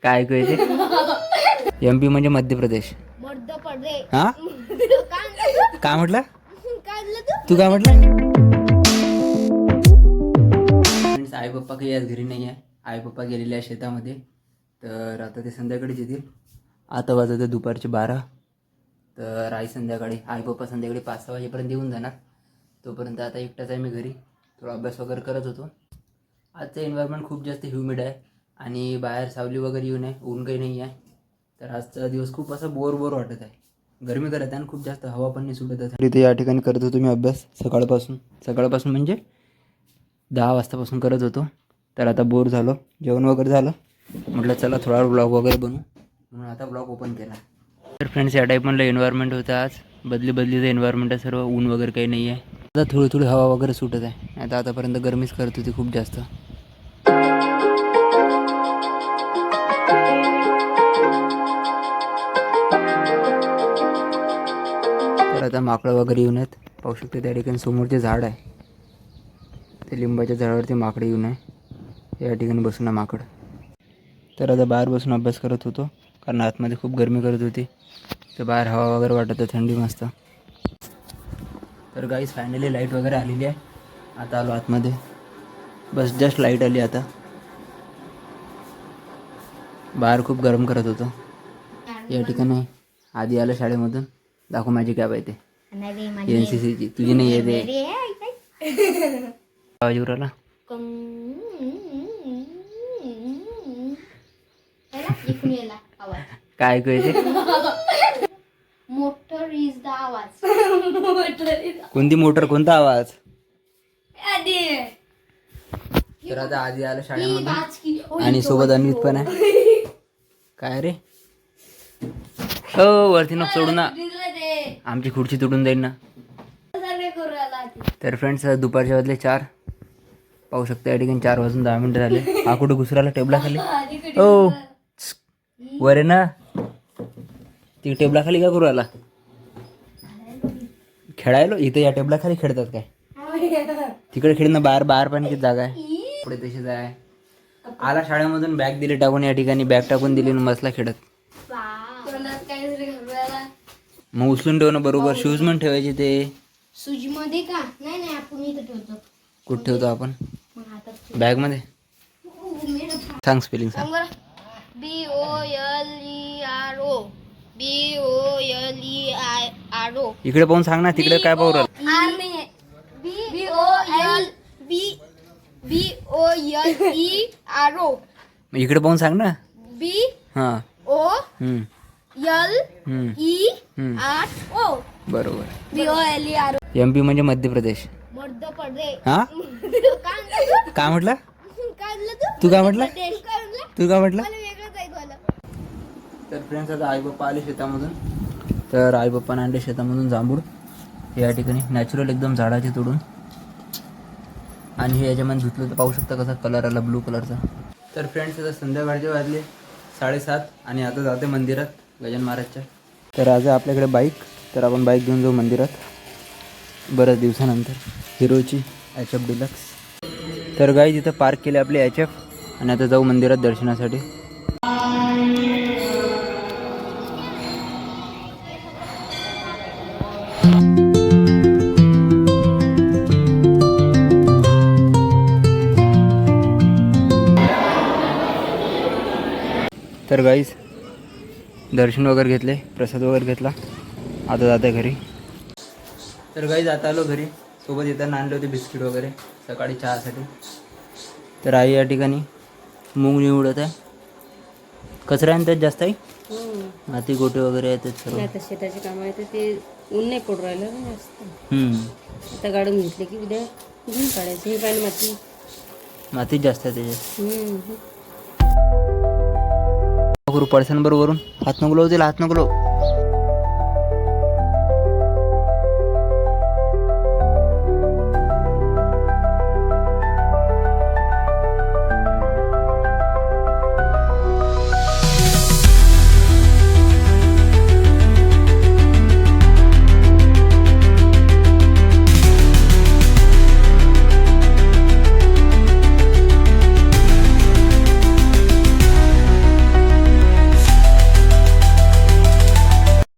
काय ऐकू येते? MP म्हणजे मध्य प्रदेश. हा काय म्हटलं तू? काय म्हटलं? आई पप्पा काही आज घरी नाही आहे. आई पप्पा गेलेले आहे शेतामध्ये. तर आता ते संध्याकाळीच येतील. आता वाजत दुपारचे 12. तर आई संध्याकाळी आई पप्पा संध्याकाळी 5-6 वाजेपर्यंत येऊन जाणार. तोपर्यंत आता एकटाच आहे मी घरी. थोडा अभ्यास वगैरे करत होतो. आजचं एन्व्हायरमेंट खूप जास्त ह्युमिड आहे आणि बाहेर सावली वगैरे येऊन आहे, ऊन काही नाही आहे. तर आजचा दिवस खूप असं बोर वाटत आहे. गरमी करत आहे आणि खूप जास्त हवा पण नाही सुटत आहे. इथे या ठिकाणी करत होतो मी अभ्यास सकाळपासून म्हणजे 10 वाजतापासून करत होतो. तर आता बोर झालो, जेवण वगैरे झालं. म्हटलं चला थोडा ब्लॉग वगैरे बनवू, म्हणून आता ब्लॉग ओपन केला. तर फ्रेंड्स, या टाईपमधलं एन्व्हायरमेंट होतं आज. बदलीचं एन्व्हायरमेंट आहे सर्व. ऊन वगैरे काही नाही आहे. आता थोडी हवा वगैरे सुटत आहे. आतापर्यंत गरमीच करत होती खूप जास्त. तर आता माकडं वगैरे येऊन आहेत. पाहू शकते त्या ठिकाणी समोरचे झाड आहे, ते लिंबाच्या झाडावरती माकडे येऊन आहे. या ठिकाणी बसून माकड. तर आता बाहेर बसून अभ्यास करत होतो, कारण आतमध्ये खूप गरमी करत होती. तर बाहेर हवा वगैरे वाटत आहे, थंडी मस्त. तर गाईस, फायनली लाईट वगैरे आलेली आहे. आता आलो आतमध्ये. बस जस्ट लाईट आली आता. बाहेर खूप गरम करत होतं. या ठिकाणी आधी आलं शाळेमधून. दाखव माझी कॅब आहे ते NCCची. तुझी नाही येते आवाज येऊ राहिला. काय ऐकू येते? मोटर इज द आवाज. कोणती मोटर? कोणता आवाज? तर आता आधी आलं शाळेमधून आणि सोबत अनित पण आहे. काय रे? हो, वरती नको सोडू ना, आमची खुर्ची तुटून जाईल ना. तर फ्रेंड्स, दुपारच्या वाजले 4. पाहू शकता या ठिकाणी 4 वाजून 10 मिनिटं झाले. हा कुठं घुसराला टेबलाखाली? हो, वर आहे ना ती. टेबलाखाली का करू आला? खेळायलो इथे. या टेबलाखाली खेळतात काय? तिकडे खेळणं. बाहेर पण किती जागा आहे. पुढे तशीच आहे. आला शाळेमधून, बॅग दिली टाकून. या ठिकाणी बॅग टाकून दिली आणि बसला खेळत. मग उचलून ठेवणं बरोबर. शूज पण ठेवायचे ते सूज मध्ये का? नाही आपण इथं ठेवतो. कुठं ठेवतो आपण? बॅग मध्ये. सांग स्पेलिंग सांग. BOLERO. BOLERO. इकडे पाहून सांग ना. तिकडे काय पाहू राहिला? आर नाही आहे. BOLERO. इकडे पाहून सांग ना. BOLERO. बरोबर. BOLERO. MP म्हणजे मध्य प्रदेश. हा काय म्हटलं तू? काय म्हटलं तर फ्रेंड्स, आता आई पप्पा आले शेतामधून. तर आई पप्पाने आणले शेतामधून जांभूळ. या ठिकाणी नॅचरल एकदम झाडाचे तोडून. आणि हे याच्यामध्ये धुतलं तर पाहू शकता कसा कलर आला, ब्लू कलरचा. तर फ्रेंड्स, आता संध्याकाळचे वाजले 7:30 आणि आता जाते मंदिरात गजानन महाराजच्या. तर आज आपल्याकडे बाईक. तर आपण बाईक घेऊन जाऊ मंदिरात बऱ्याच दिवसानंतर. हिरोची HF डिलक्स. तर गाईज, इथं पार्क केले आपले HF आणि आता जाऊ मंदिरात दर्शनासाठी. तर गाईज, दर्शन वगैरे घेतले, प्रसाद वगैरे घेतला. आता जाते घरी. तर गाईज, आता आलो घरी. सोबत येताना आणले होते बिस्किट वगैरे सकाळी चहासाठी. तर आई या ठिकाणी मूग निवडत आहे. कचरा आहे त्यात जास्त आहे. माती गोटे वगैरे आहेत सर्व. आता शेताचे काम आहे तर ते ऊन नाही पडू राहिलं ना जास्त. आता गाडून घेतले की उद्या घेऊन काढायचं. हे काय मातीच जास्त आहे त्याच्यात. करू पडसान बरोबरून. हात नको लावू, हात नको लावू.